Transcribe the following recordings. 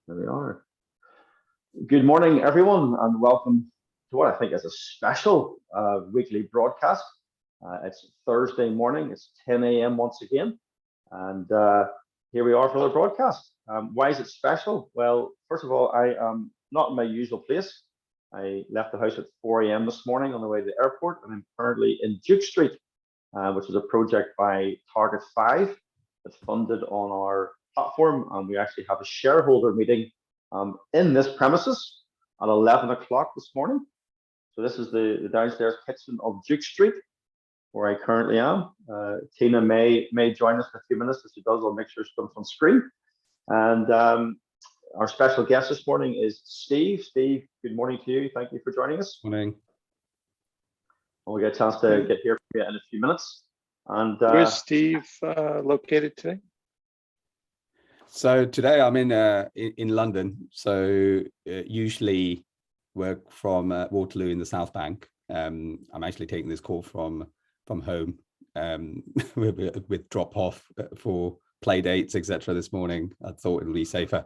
There we are. Good morning, everyone, and welcome to what I think is a special weekly broadcast. It's Thursday morning, it's 10 a.m. once again, and here we are for the broadcast. Why is it special? Well, first of all, I am not in my usual place. I left the house at 4 a.m. this morning on the way to the airport, and I'm currently in Duke Street, which is a project by Target 5 that's funded on our platform, and we actually have a shareholder meeting in this premises at 11 o'clock this morning. So this is the downstairs kitchen of Duke Street, where I currently am. Tina may join us in a few minutes. If she does, I'll make sure she comes on screen. And our special guest this morning is Steve. Steve, good morning to you. Thank you for joining us. Morning. We'll get a chance to get here for you in a few minutes. And where's Steve located today? So today I'm in London. So usually work from Waterloo in the South Bank. I'm actually taking this call from home with drop off for play dates, etc. This morning. I thought it would be safer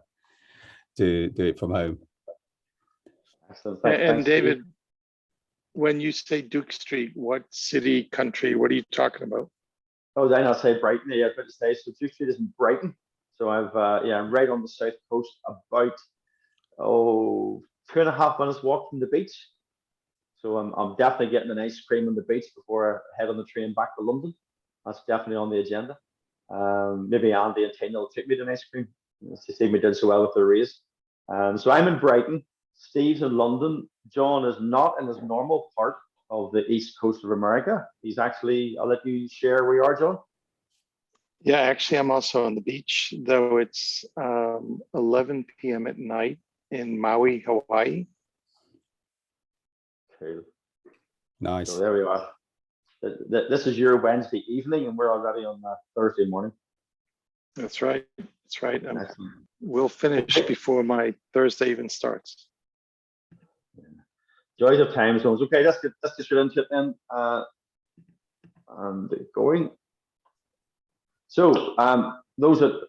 to do it from home. Excellent. And David, Steve, when you say Duke Street, what city, country, what are you talking about? Oh, then I'll say Brighton. Yeah, but to say so. Duke Street is in Brighton. So I'm right on the south coast, about 2.5 minutes walk from the beach. So I'm definitely getting an ice cream on the beach before I head on the train back to London. That's definitely on the agenda. Maybe Andy and Tina will take me to an ice cream. They see me did so well with the race. So I'm in Brighton. Steve's in London. John is not in his normal part of the east coast of America. He's actually, I'll let you share where you are, John. Yeah, actually, I'm also on the beach, though it's 11 p.m. at night in Maui, Hawaii. Cool. Nice. So there we are. This is your Wednesday evening, and we're already on Thursday morning. That's right. That's right. We'll finish before my Thursday even starts. Joys of time zones. Okay, let's get straight into it then. And going. So those that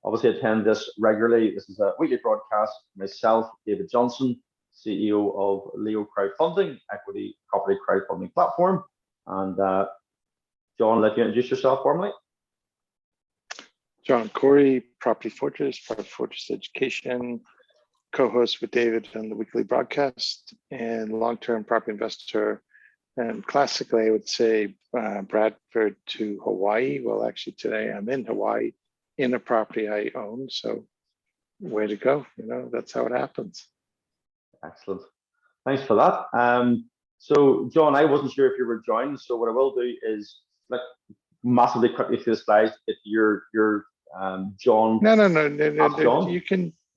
obviously attend this regularly, this is a weekly broadcast. Myself, David Johnson, CEO of Leo Crowdfunding, equity property crowdfunding platform. And John, let you introduce yourself formally. John Corey, Property Fortress Education, co-host with David on the weekly broadcast, and long-term property investor. And classically, I would say Bradford to Hawaii. Well, actually, today I'm in Hawaii in a property I own. So, way to go. That's how it happens. Excellent. Thanks for that. So, John, I wasn't sure if you were joined. So, what I will do is massively quickly through the slides. If you're John. No.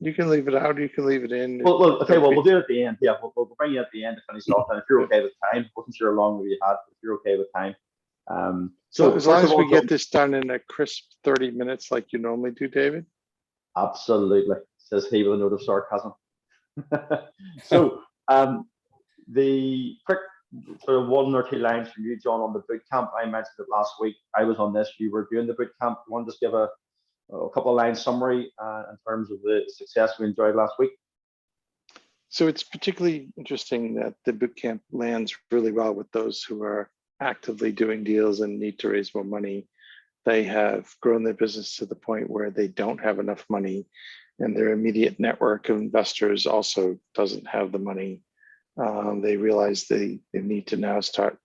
You can leave it out. You can leave it in. Well, okay. Well, we'll do it at the end. Yeah, we'll bring you at the end to finish off. And if you're okay with time, wasn't sure how long we had. If you're okay with time, so as long as we get this done in a crisp 30 minutes, like you normally do, David. Absolutely, says he with a note of sarcasm. So, the quick sort of 1 or 2 lines from you, John, on the boot camp. I mentioned it last week. I was on this. You were doing the boot camp. You want to just give a couple of lines summary in terms of the success we enjoyed last week? So it's particularly interesting that the bootcamp lands really well with those who are actively doing deals and need to raise more money. They have grown their business to the point where they don't have enough money, and their immediate network of investors also doesn't have the money. They realize they need to now start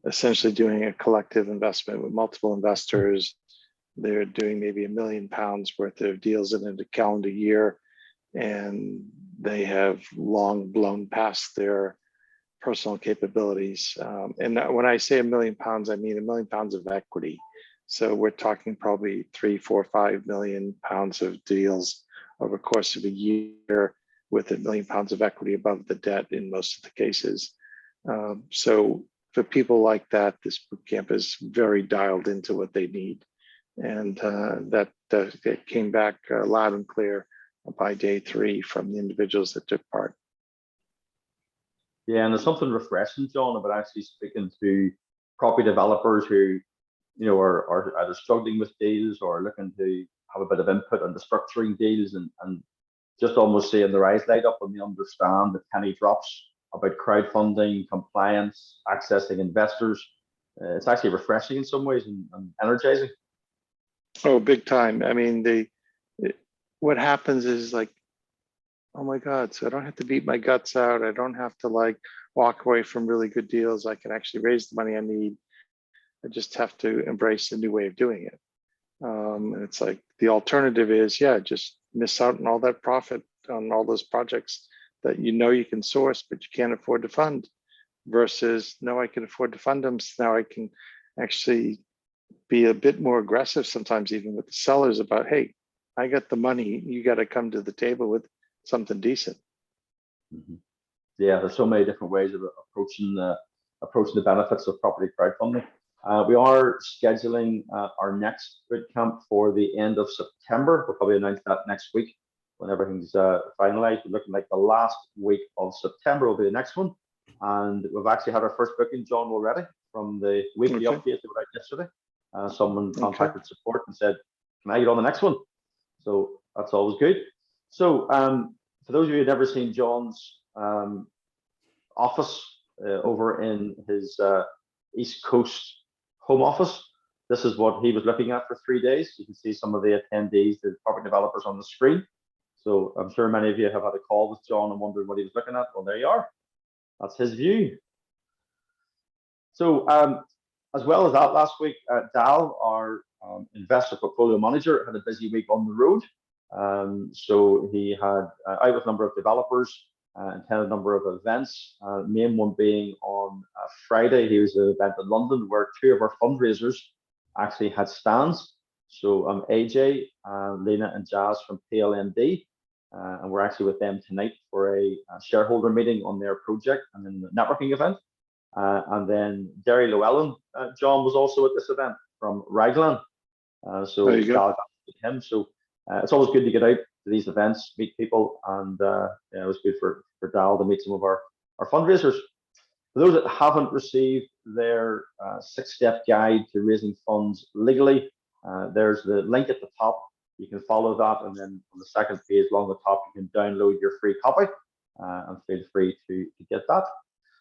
essentially doing a collective investment with multiple investors. They're doing maybe £1 million worth of deals in a calendar year, and they have long blown past their personal capabilities. And when I say £1 million, I mean £1 million of equity. So we're talking probably 3, 4, 5 million pounds of deals over the course of a year, with £1 million of equity above the debt in most of the cases. So for people like that, this bootcamp is very dialed into what they need. And that came back loud and clear by day 3 from the individuals that took part. Yeah, and there's something refreshing, John, about actually speaking to property developers who, are either struggling with deals or looking to have a bit of input on the structuring deals and just almost seeing their eyes light up when they understand the penny drops about crowdfunding, compliance, accessing investors. It's actually refreshing in some ways and energizing. Oh, big time. I mean, what happens is like, oh my God, so I don't have to beat my guts out. I don't have to like walk away from really good deals. I can actually raise the money I need. I just have to embrace a new way of doing it. And it's like the alternative is, yeah, just miss out on all that profit on all those projects that you know you can source, but you can't afford to fund, versus no, I can afford to fund them. So now I can actually be a bit more aggressive sometimes even with the sellers about, hey, I got the money, you got to come to the table with something decent. Mm-hmm. Yeah, there's so many different ways of approaching the benefits of property crowdfunding. We are scheduling our next bootcamp for the end of September. We'll probably announce that next week when everything's finalized. We're looking like the last week of September will be the next one. And we've actually had our first booking, John, already from the weekly update that we had yesterday. Someone contacted support and said, can I get on the next one? So that's always good. So for those of you who've never seen John's office over in his East Coast home office, this is what he was looking at for 3 days. You can see some of the attendees, the property developers on the screen. So I'm sure many of you have had a call with John and wondering what he was looking at. Well, there you are. That's his view. So as well as that, last week, Dal, our investor portfolio manager, had a busy week on the road. So he had out with a number of developers and attended a number of events. Main one being on Friday, he was at an event in London where two of our fundraisers actually had stands. So AJ, Lena and Jazz from PLND, and we're actually with them tonight for a shareholder meeting on their project and then the networking event. And then Derry Llewellyn, John, was also at this event from Raglan. So there you go. Him. So it's always good to get out to these events, meet people, and yeah, it was good for Dal to meet some of our fundraisers. For those that haven't received their 6-step guide to raising funds legally, there's the link at the top. You can follow that, and then on the second page along the top, you can download your free copy, and feel free to get that.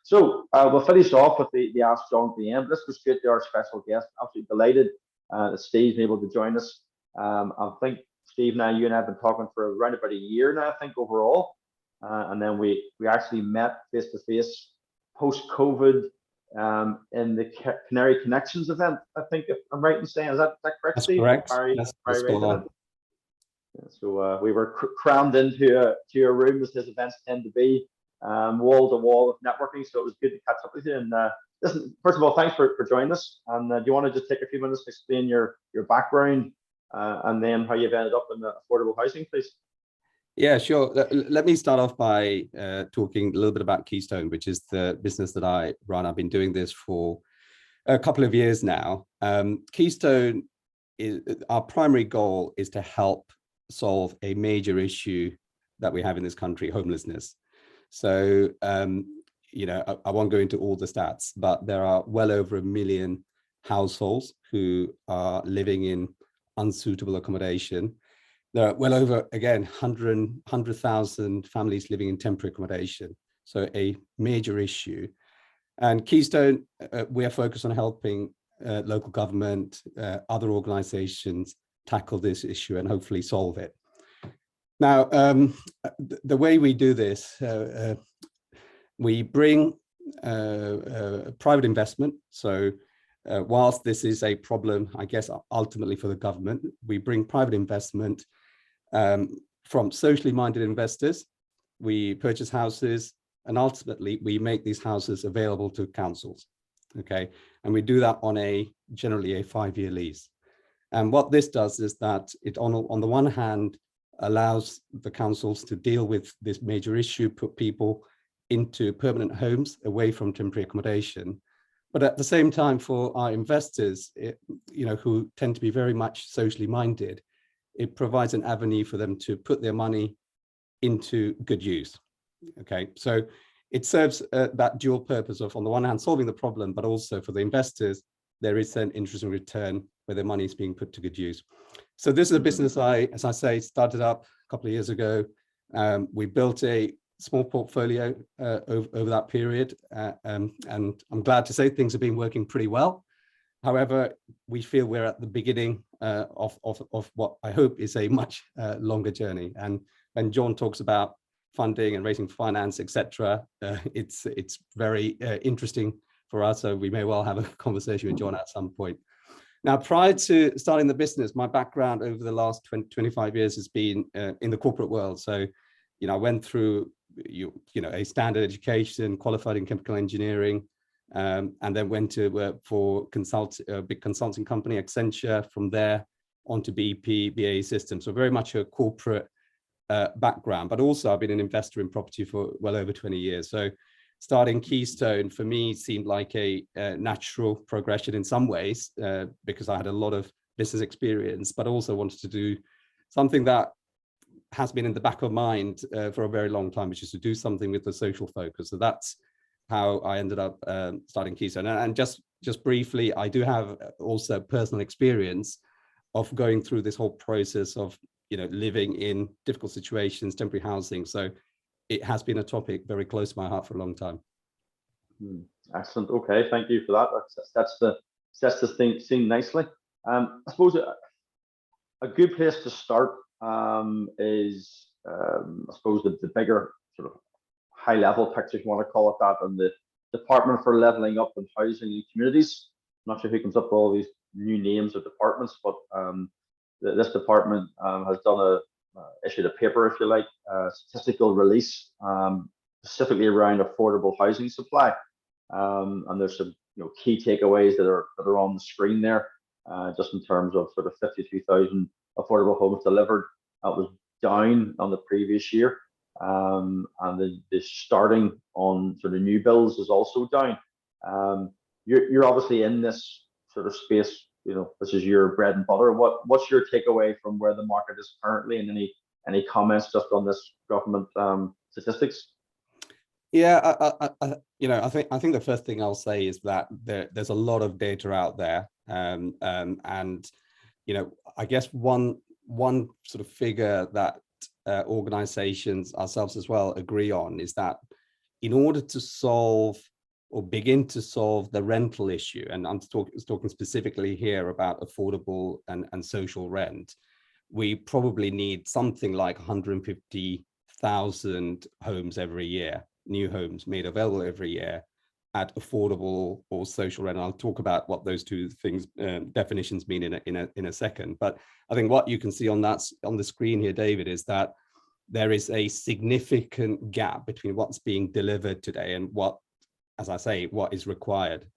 So we'll finish off with the Ask John at the end. Let's go straight to our special guest. Absolutely delighted that Steve's been able to join us. I think, Steve, now you and I have been talking for around about a year now, I think, overall. And then we actually met face-to-face post-COVID in the Canary Connections event, I think, if I'm right in saying. Is that correct, That's Steve? correct. That's right. So we were crammed into a room, as his events tend to be, wall to wall of networking. So it was good to catch up with you. And listen, first of all, thanks for joining us. And do you want to just take a few minutes to explain your background and then how you've ended up in affordable housing, please? Yeah, sure. Let me start off by talking a little bit about Keystone, which is the business that I run. I've been doing this for a couple of years now. Keystone, our primary goal is to help solve a major issue that we have in this country, homelessness. So, you know, I won't go into all the stats, but there are well over 1 million households who are living in unsuitable accommodation. There are well over, again, 100,000 families living in temporary accommodation. So a major issue. And Keystone, we are focused on helping local government, other organizations tackle this issue and hopefully solve it. Now, the way we do this, we bring private investment. So whilst this is a problem, I guess, ultimately for the government, we bring private investment from socially minded investors. We purchase houses, and ultimately we make these houses available to councils. Okay, and we do that on generally a 5-year lease. And what this does is that it on the one hand allows the councils to deal with this major issue, put people into permanent homes away from temporary accommodation. But at the same time, for our investors, who tend to be very much socially minded, it provides an avenue for them to put their money into good use. Okay, so it serves that dual purpose of, on the one hand, solving the problem, but also for the investors, there is an interest in return where their money is being put to good use. So this is a business as I say, started up a couple of years ago. We built a small portfolio over that period, and I'm glad to say things have been working pretty well. However, we feel we're at the beginning of what I hope is a much longer journey. And when John talks about funding and raising finance, etc., it's very interesting for us. So we may well have a conversation with John at some point. Now, prior to starting the business, my background over the last 25 years has been in the corporate world. So, I went through a standard education, qualified in chemical engineering, and then went to work for a big consulting company, Accenture. From there onto BP, BAE Systems. So very much a corporate background, but also I've been an investor in property for well over 20 years. So starting Keystone for me seemed like a natural progression in some ways, because I had a lot of business experience, but also wanted to do something that has been in the back of mind for a very long time, which is to do something with the social focus. So that's how I ended up starting Keystone. And just briefly, I do have also personal experience of going through this whole process of living in difficult situations, temporary housing. So it has been a topic very close to my heart for a long time. Excellent. Okay, thank you for that. That's the thing nicely. I suppose a good place to start is I suppose the bigger sort of high level picture, if you want to call it that, and the Department for Levelling Up and Housing and Communities. I'm not sure who comes up with all these new names of departments, but this department has done issued a paper, if you like, statistical release, specifically around affordable housing supply. And there's some key takeaways that are on the screen there, just in terms of sort of 52,000 affordable homes delivered. That was down on the previous year, and the starting on sort of new builds is also down. You're obviously in this sort of space. This is your bread and butter. What's your takeaway from where the market is currently, and any comments just on this government statistics? Yeah, I think the first thing I'll say is that there's a lot of data out there, and I guess one sort of figure that organizations, ourselves as well, agree on is that in order to solve or begin to solve the rental issue, and I'm talking specifically here about affordable and social rent, we probably need something like 150,000 homes every year, new homes made available every year at affordable or social rent. And I'll talk about what those two things definitions mean in a second. But I think what you can see on the screen here, David, is that there is a significant gap between what's being delivered today and what, as I say, what is required,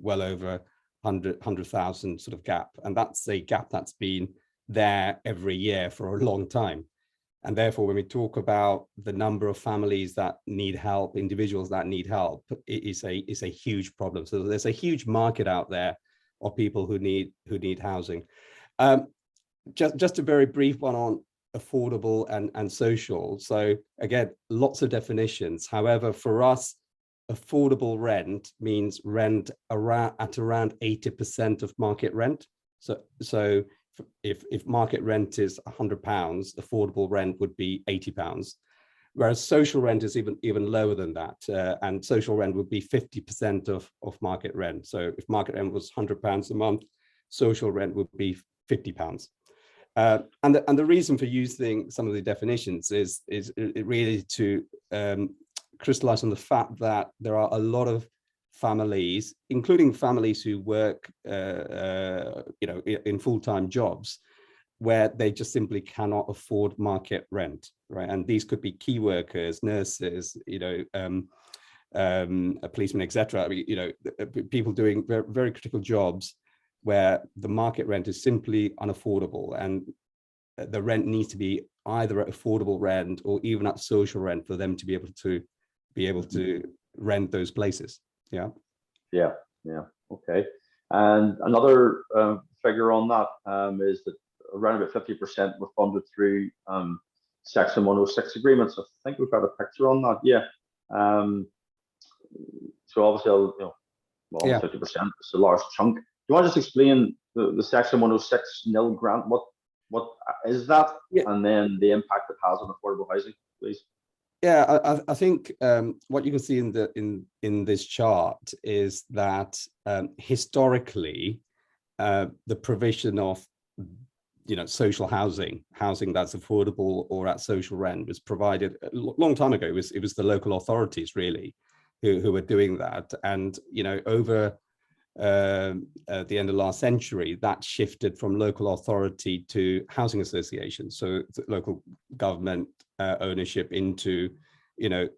well over 100,000 sort of gap. And that's a gap that's been there every year for a long time. And therefore, when we talk about the number of families that need help, individuals that need help, it is a huge problem. So there's a huge market out there of people who need housing. Just a very brief one on affordable and social. So again, lots of definitions. However, for us, affordable rent means rent at around 80% of market rent. So if market rent is £100, affordable rent would be £80, whereas social rent is even lower than that, and social rent would be 50% of market rent. So if market rent was £100 a month, social rent would be £50. And the reason for using some of the definitions is really to crystallize on the fact that there are a lot of families, including families who work, in full-time jobs, where they just simply cannot afford market rent, right? And these could be key workers, nurses, policemen, etc. People doing very, very critical jobs where the market rent is simply unaffordable, and the rent needs to be either at affordable rent or even at social rent for them to be able to rent those places. Yeah. Okay. And another figure on that is that around about 50% were funded through Section 106 agreements. I think we've got a picture on that. Yeah. So obviously, almost 50% is a large chunk. Do you want to just explain the Section 106 nil grant? What is that? Yeah. And then the impact it has on affordable housing, please. Yeah, I think what you can see in this chart is that historically the provision of social housing that's affordable or at social rent was provided a long time ago. It was the local authorities really who were doing that, and over at the end of last century, that shifted from local authority to housing associations. So local government ownership into,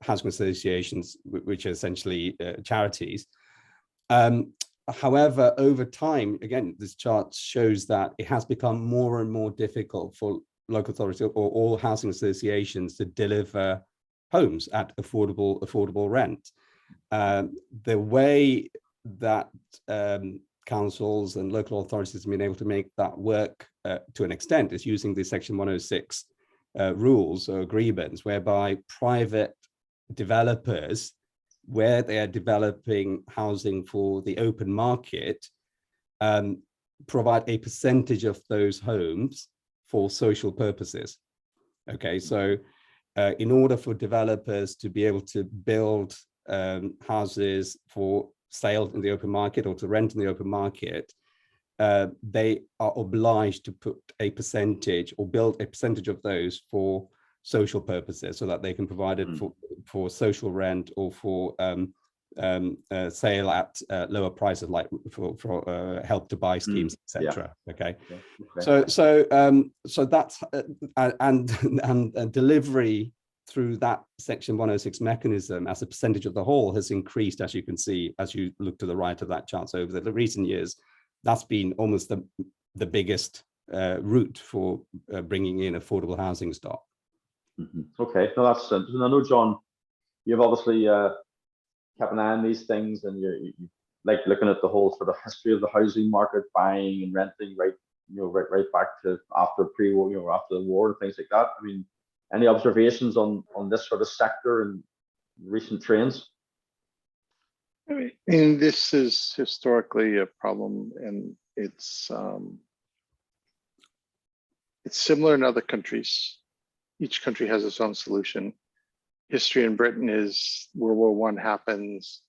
housing associations, which are essentially charities. However, over time, again, this chart shows that it has become more and more difficult for local authorities or all housing associations to deliver homes at affordable rent. The way that councils and local authorities have been able to make that work to an extent is using the Section 106 rules or agreements, whereby private developers, where they are developing housing for the open market, provide a percentage of those homes for social purposes. Okay, so in order for developers to be able to build houses for sale in the open market or to rent in the open market, they are obliged to put a percentage or build a percentage of those for social purposes, so that they can provide it for social rent or for sale at lower prices, like for help to buy schemes, etc. Yeah. Okay, so that's and delivery through that Section 106 mechanism as a percentage of the whole has increased, as you can see, as you look to the right of that chart. So over the recent years, that's been almost the biggest route for bringing in affordable housing stock. Okay, no, that's interesting. I know, John, you've obviously kept an eye on these things, and you like looking at the whole sort of history of the housing market, buying and renting, right back to after pre-war, after the war and things like that. I mean, any observations on this sort of sector and recent trends? I mean, this is historically a problem, and it's similar in other countries. Each country has its own solution. History in Britain is World War I happens,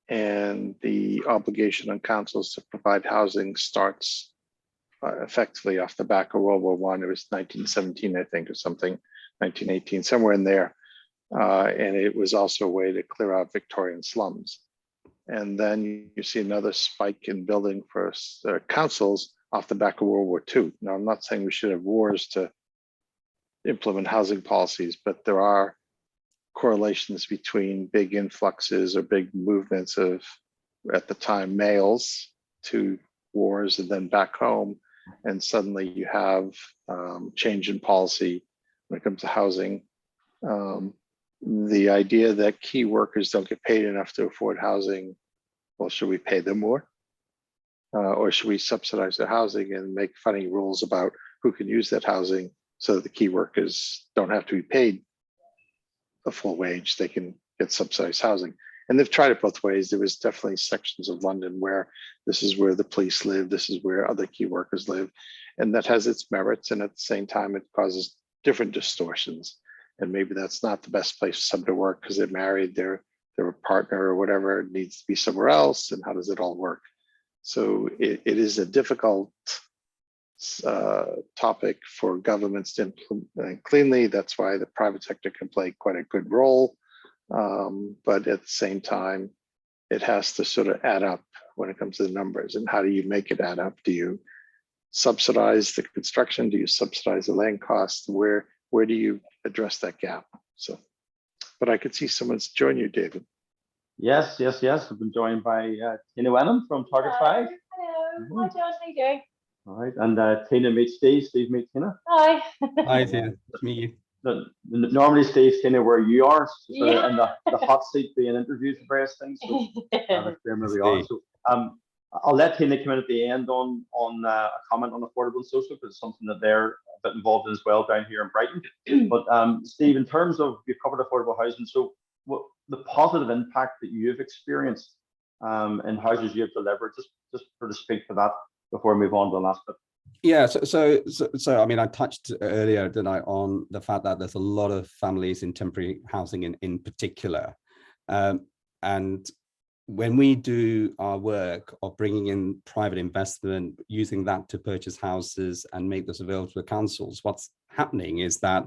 and the obligation on councils to provide housing starts effectively off the back of World War I. It was 1917, I think, or something, 1918, somewhere in there. And it was also a way to clear out Victorian slums. And then you see another spike in building for councils off the back of World War II. Now, I'm not saying we should have wars to implement housing policies, but there are correlations between big influxes or big movements of, at the time, males to wars and then back home. And suddenly you have change in policy when it comes to housing. The idea that key workers don't get paid enough to afford housing, well, should we pay them more? Or should we subsidize their housing and make funny rules about who can use that housing so that the key workers don't have to be paid a full wage, they can get subsidized housing? And they've tried it both ways. There was definitely sections of London where this is where the police live, this is where other key workers live. And that has its merits. And at the same time, it causes different distortions. And maybe that's not the best place for someone to work because they're married, they're a partner or whatever, needs to be somewhere else. And how does it all work? So it is a difficult topic for governments to implement cleanly. That's why the private sector can play quite a good role. But at the same time, it has to sort of add up when it comes to the numbers. And how do you make it add up? Do you subsidize the construction? Do you subsidize the land costs? Where do you address that gap? So, but I could see someone's join you, David. Yes. I've been joined by Tina Wenham from Target 5. Hello. Hi, John. How you doing? All right, and Tina meets Steve. Steve meets Tina. Hi. Hi, Tina. It's me. Normally, Steve, Tina, where you are, sort of in the hot seat being interviewed for various things. So that's where we are. So I'll let Tina come in at the end on a comment on affordable and social, because it's something that they're a bit involved in as well down here in Brighton. But Steve, in terms of, you've covered affordable housing, so what the positive impact that you've experienced in houses you've delivered, just sort of speak to that before we move on to the last bit. Yeah, so I mean, I touched earlier, didn't I, on the fact that there's a lot of families in temporary housing in particular. And when we do our work of bringing in private investment, using that to purchase houses and make this available to the councils, what's happening is that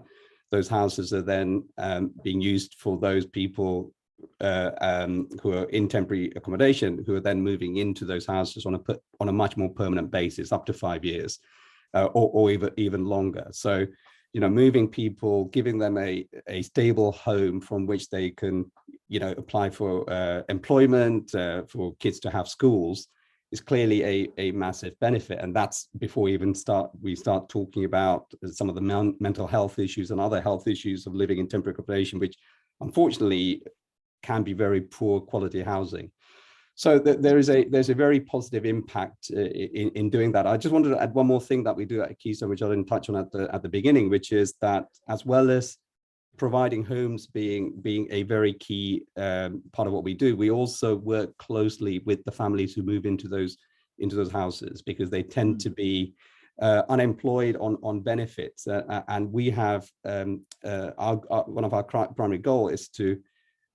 those houses are then being used for those people who are in temporary accommodation, who are then moving into those houses on a much more permanent basis, up to 5 years, or even longer. So, you know, moving people, giving them a stable home from which they can, you know, apply for employment, for kids to have schools, is clearly a massive benefit. And that's before we start talking about some of the mental health issues and other health issues of living in temporary accommodation, which unfortunately can be very poor quality housing. So there's a very positive impact in doing that. I just wanted to add one more thing that we do at Keystone, which I didn't touch on at the beginning, which is that as well as providing homes being a very key part of what we do, we also work closely with the families who move into those houses, because they tend to be unemployed on benefits, and we have one of our primary goal is to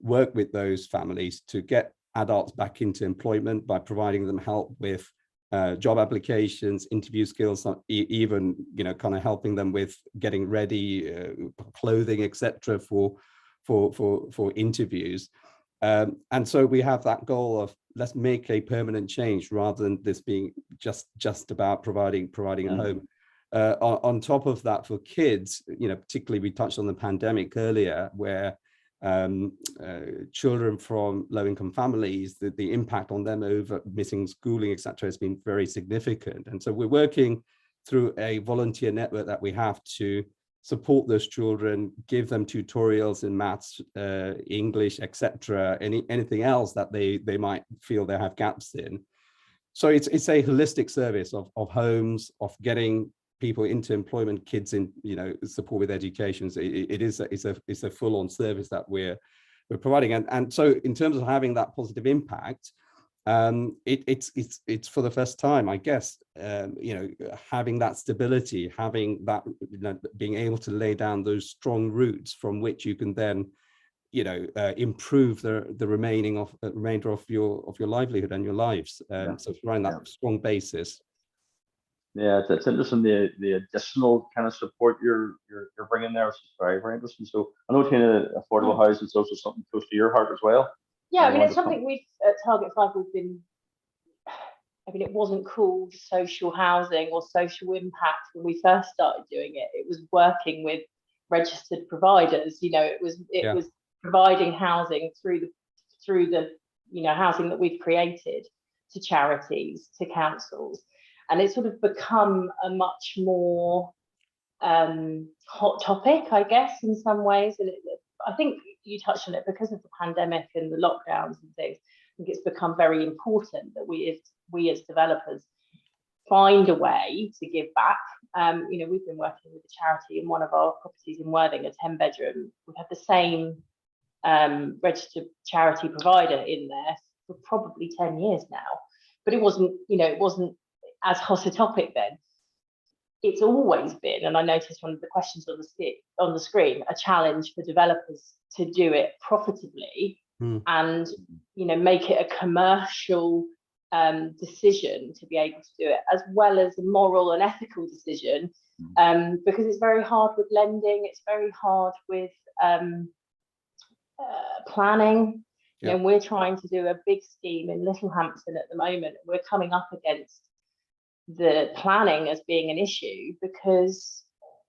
work with those families to get adults back into employment by providing them help with job applications, interview skills, even, you know, kind of helping them with getting ready, clothing, etc. for interviews. And so we have that goal of let's make a permanent change rather than this being just about providing a home. On top of that, for kids, you know, particularly we touched on the pandemic earlier, where children from low-income families, the impact on them over missing schooling, etc., has been very significant. And so we're working through a volunteer network that we have to support those children, give them tutorials in maths, English, etc., anything else that they might feel they have gaps in. So it's a holistic service of homes, of getting people into employment, kids in, you know, support with education. So it's a full-on service that we're providing, and so in terms of having that positive impact, it's for the first time, I guess, you know, having that stability, having that, you know, being able to lay down those strong roots from which you can then, you know, improve the remainder of your livelihood and your lives. So around that strong basis. Yeah, it's interesting the additional kind of support you're bringing there, which is very, very interesting. So I know kind of affordable housing is also something close to your heart as well. Yeah, I mean, it's something we've at Target 5 we've been. I mean, it wasn't called social housing or social impact when we first started doing it. It was working with registered providers. You know, it was providing housing through the you know, housing that we've created to charities, to councils. And it's sort of become a much more hot topic, I guess, in some ways. And I think you touched on it because of the pandemic and the lockdowns and things. I think it's become very important that we as developers find a way to give back. You know, we've been working with a charity in one of our properties in Worthing, a 10-bedroom. We've had the same registered charity provider in there for probably 10 years now. But it wasn't as hot a topic then. It's always been, and I noticed one of the questions on the screen, a challenge for developers to do it profitably and, you know, make it a commercial decision to be able to do it, as well as a moral and ethical decision, because it's very hard with lending, it's very hard with planning. You know, we're trying to do a big scheme in Littlehampton at the moment. We're coming up against the planning as being an issue because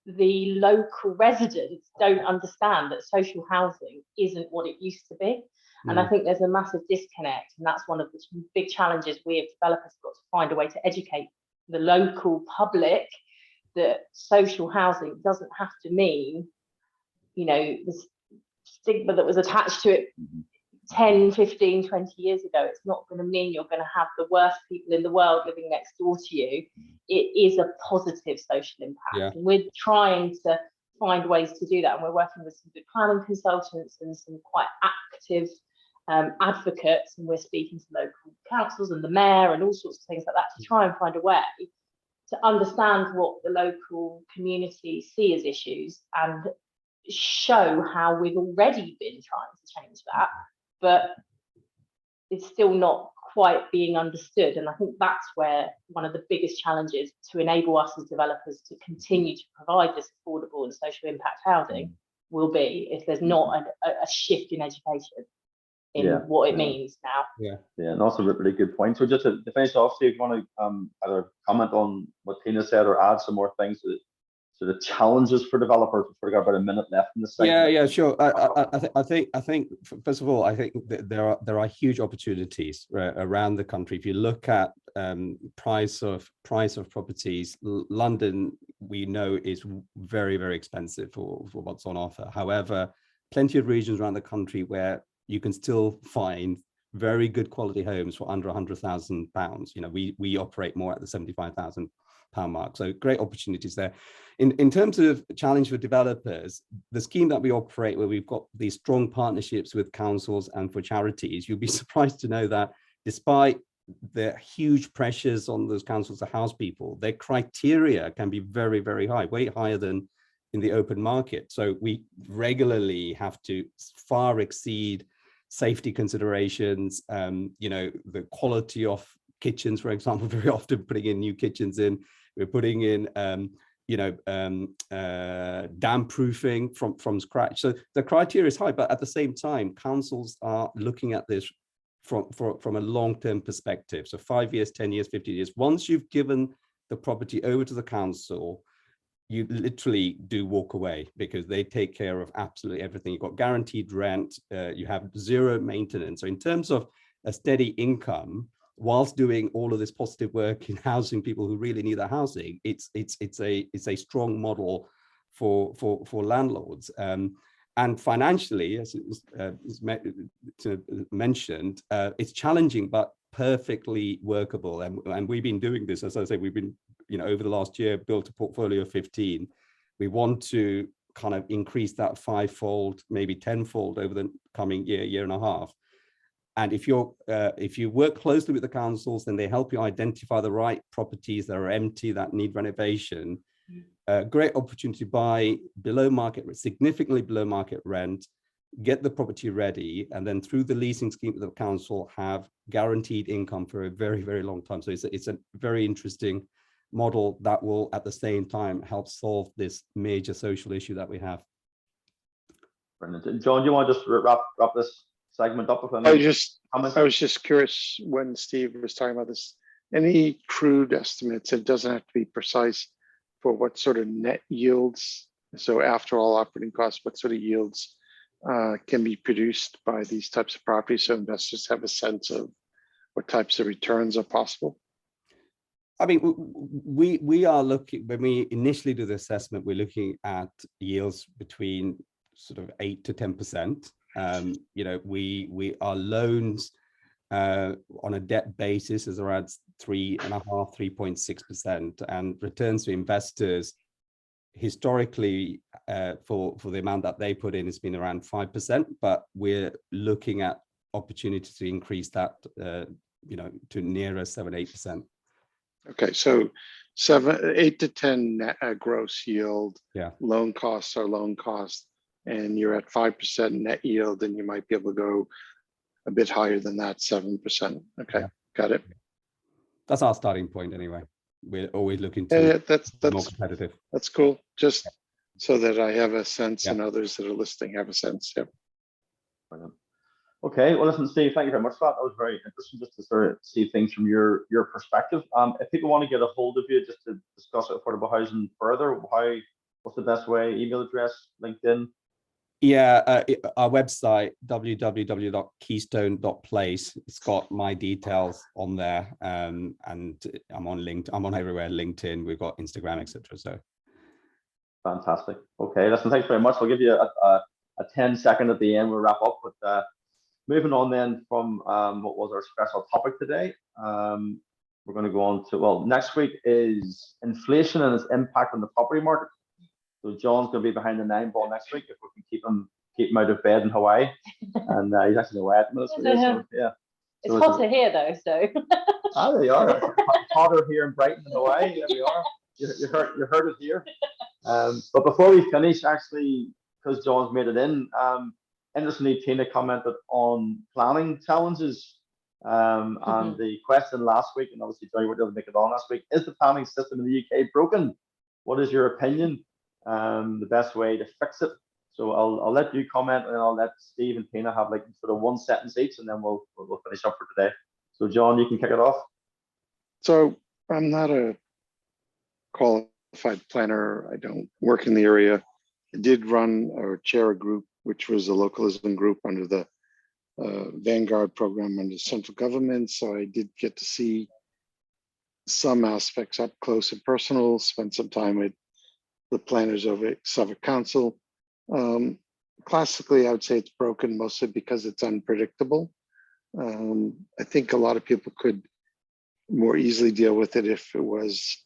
the local residents don't understand that social housing isn't what it used to be. And I think there's a massive disconnect, and that's one of the big challenges we as developers have got to find a way to educate the local public that social housing doesn't have to mean, you know, the stigma that was attached to it 10, 15, 20 years ago. It's not going to mean you're going to have the worst people in the world living next door to you. It is a positive social impact. And we're trying to find ways to do that. And we're working with some good planning consultants and some quite active advocates. And we're speaking to local councils and the mayor and all sorts of things like that to try and find a way to understand what the local community see as issues and show how we've already been trying to change that, but it's still not quite being understood. And I think that's where one of the biggest challenges to enable us as developers to continue to provide this affordable and social impact housing will be if there's not a shift in education in what it means now. And also a really good point. So just to finish off, Steve, you want to either comment on what Tina said or add some more things to the challenges for developers? We've got about a minute left in this segment. Yeah, sure. I think first of all, I think that there are huge opportunities around the country. If you look at price of properties, London, we know, is very, very expensive for what's on offer. However, plenty of regions around the country where you can still find very good quality homes for under £100,000. You know, we operate more at the £75,000 mark. So great opportunities there. In terms of challenge for developers, the scheme that we operate, where we've got these strong partnerships with councils and for charities, you'll be surprised to know that despite the huge pressures on those councils to house people, their criteria can be very, very high, way higher than in the open market. So we regularly have to far exceed safety considerations, you know, the quality of kitchens, for example, very often putting in new kitchens in. We're putting in, damp proofing from scratch. So the criteria is high, but at the same time, councils are looking at this from a long-term perspective. So 5 years, 10 years, 15 years. Once you've given the property over to the council, you literally do walk away because they take care of absolutely everything. You've got guaranteed rent, you have zero maintenance. So in terms of a steady income, whilst doing all of this positive work in housing people who really need the housing, it's a strong model for landlords. And financially, as mentioned, it's challenging but perfectly workable. And we've been doing this, as I say, we've been, you know, over the last year, built a portfolio of 15. We want to kind of increase that 5-fold, maybe 10-fold over the coming year and a half. And if you work closely with the councils, then they help you identify the right properties that are empty, that need renovation. Great opportunity to buy below market, significantly below market rent, get the property ready, and then through the leasing scheme with the council have guaranteed income for a very, very long time. So it's a very interesting model that will at the same time help solve this major social issue that we have. Brilliant. John, do you want to just wrap this segment up with I was just curious when Steve was talking about this, any crude estimates, it doesn't have to be precise, for what sort of net yields, so after all operating costs, what sort of yields can be produced by these types of properties, so investors have a sense of what types of returns are possible? I mean, we are looking, when we initially do the assessment, we're looking at yields between sort of 8 to 10%. You know, our loans on a debt basis is around 3.5, 3.6%, and returns to investors historically for the amount that they put in has been around 5%, but we're looking at opportunities to increase that, you know, to nearer 7-8%. Okay, so 8 to 10 net, gross yield. Yeah. Loan costs are loan costs, and you're at 5% net yield, and you might be able to go a bit higher than that, 7%. Okay, yeah. Got it. That's our starting point anyway. We're always looking to that's more competitive. That's cool. Just so that I have a sense, and others that are listening have a sense. Yeah. Brilliant. Okay, well, listen, Steve, thank you very much for that. That was very interesting, just to sort of see things from your perspective. If people want to get a hold of you just to discuss affordable housing further, what's the best way? Email address, LinkedIn? Yeah, our website, www.keystone.place. It's got my details on there, and I'm on LinkedIn. I'm on everywhere. LinkedIn. We've got Instagram, etc. So fantastic. Okay, listen, thanks very much. I'll give you a 10-second at the end. We'll wrap up with moving on then from what was our special topic today. We're going to go on to, well, next week is inflation and its impact on the property market. So John's going to be behind the 9-ball next week if we can keep him out of bed in Hawaii, and he's actually away at the minute. So yeah. It's hotter here though, so. Ah, there you are. Hotter here in Brighton and Hawaii. There we are. You heard it here. But before we finish, actually, because John's made it in, interestingly, Tina commented on planning challenges. And the question last week, and obviously Johnny were able to make it on last week, is the planning system in the UK broken? What is your opinion? The best way to fix it? So I'll let you comment, and then I'll let Steve and Tina have like sort of one sentence each, and then we'll finish up for today. So John, you can kick it off. So I'm not a qualified planner. I don't work in the area. I did run or chair a group, which was a localism group under the Vanguard program under central government. So I did get to see some aspects up close and personal, spent some time with the planners over Suffolk Council. Classically, I would say it's broken mostly because it's unpredictable. I think a lot of people could more easily deal with it if it was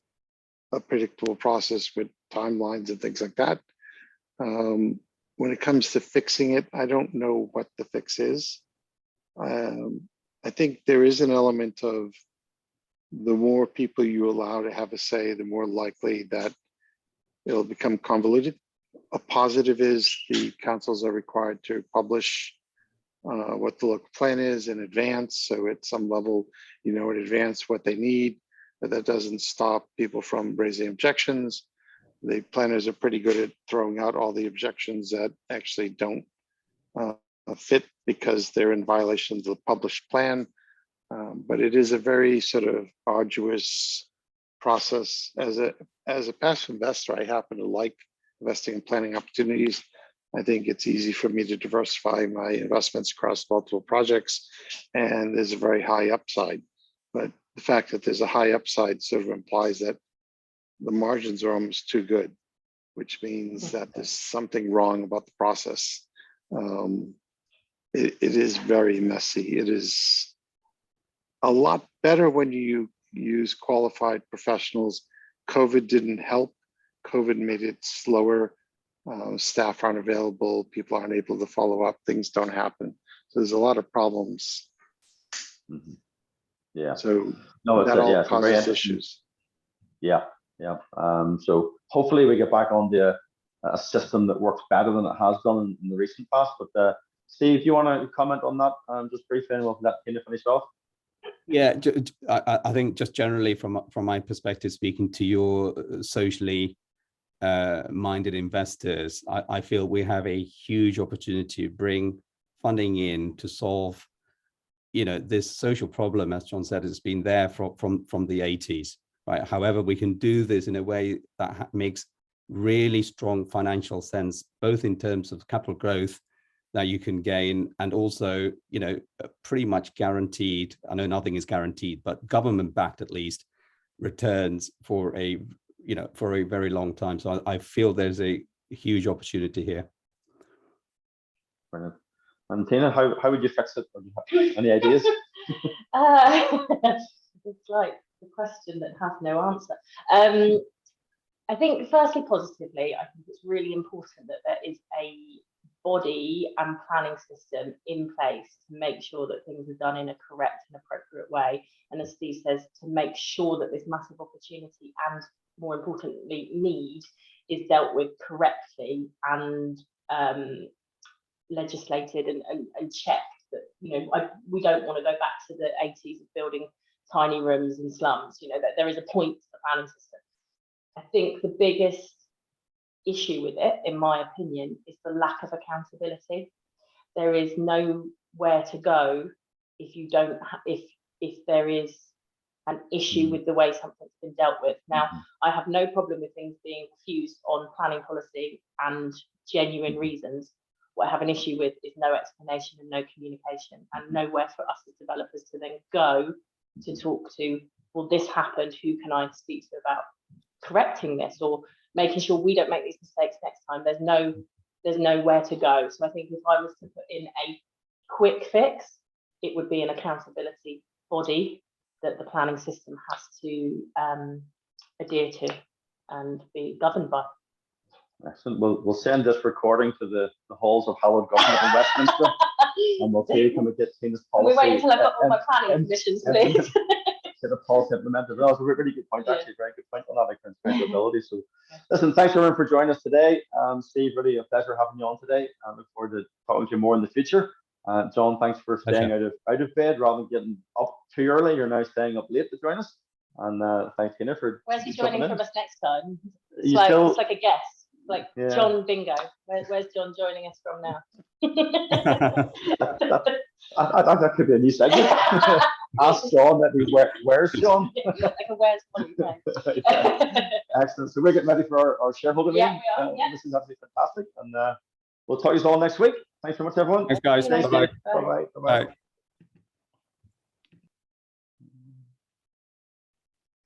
a predictable process with timelines and things like that. When it comes to fixing it, I don't know what the fix is. I think there is an element of the more people you allow to have a say, the more likely that it'll become convoluted. A positive is the councils are required to publish what the local plan is in advance. So at some level, you know in advance what they need, but that doesn't stop people from raising objections. The planners are pretty good at throwing out all the objections that actually don't fit because they're in violation of the published plan. But it is a very sort of arduous process. As a passive investor, I happen to like investing in planning opportunities. I think it's easy for me to diversify my investments across multiple projects, and there's a very high upside. But the fact that there's a high upside sort of implies that the margins are almost too good, which means that there's something wrong about the process. It is very messy. It is a lot better when you use qualified professionals. COVID didn't help. COVID made it slower. Staff aren't available. People aren't able to follow up. Things don't happen. So there's a lot of problems. Mm-hmm. Yeah. So no, that all causes issues. Yeah. Yeah. So hopefully we get back on the a system that works better than it has done in the recent past. But Steve, you want to comment on that just briefly, and we'll let Tina finish off. Yeah, I think just generally from my perspective, speaking to your socially minded investors, I feel we have a huge opportunity to bring funding in to solve, this social problem, as John said, has been there from the 80s, right? However, we can do this in a way that makes really strong financial sense, both in terms of capital growth that you can gain, and also, pretty much guaranteed, I know nothing is guaranteed, but government backed at least, returns for a very long time. So I feel there's a huge opportunity here. Brilliant. And Tina, how would you fix it? Do you have any ideas? It's like the question that has no answer. I think firstly, positively, I think it's really important that there is a body and planning system in place to make sure that things are done in a correct and appropriate way. And as Steve says, to make sure that this massive opportunity and, more importantly, need is dealt with correctly and legislated and checked. That we don't want to go back to the 80s of building tiny rooms and slums. That there is a point to the planning system. I think the biggest issue with it, in my opinion, is the lack of accountability. There is nowhere to go if you don't if there is an issue with the way something's been dealt with. Now, I have no problem with things being refused on planning policy and genuine reasons. What I have an issue with is no explanation and no communication, and nowhere for us as developers to then go to talk to, well, this happened, who can I speak to about correcting this or making sure we don't make these mistakes next time. There's nowhere to go. So I think if I was to put in a quick fix, it would be an accountability body that the planning system has to adhere to and be governed by. Excellent. We'll send this recording to the halls of hallowed government in Westminster. and we'll see can we get Tina's We policy. wait until I've got all my and- planning permissions, please. Get the policy implemented. Well, it's a really good point, Yeah. actually, very good point on that transferability. So, listen, thanks everyone for joining us today. Steve, really a pleasure having you on today. I look forward to talking to you more in the future. John, thanks for staying out of bed rather than getting up too early. You're now staying up late to join us. And thanks, Tina, for Where's he joining from us next time? It's still, it's like a guest, like yeah. John Bingo. Where's John joining us from now? that could be a new segment. Ask John that where's John? Like a where's Polly? Yeah. Excellent. So we're getting ready for our shareholder meeting. We are, This is absolutely fantastic. And we'll talk to you all next week. Thanks very much, everyone. Thanks, guys. Bye. Bye-bye. Bye-bye. Bye.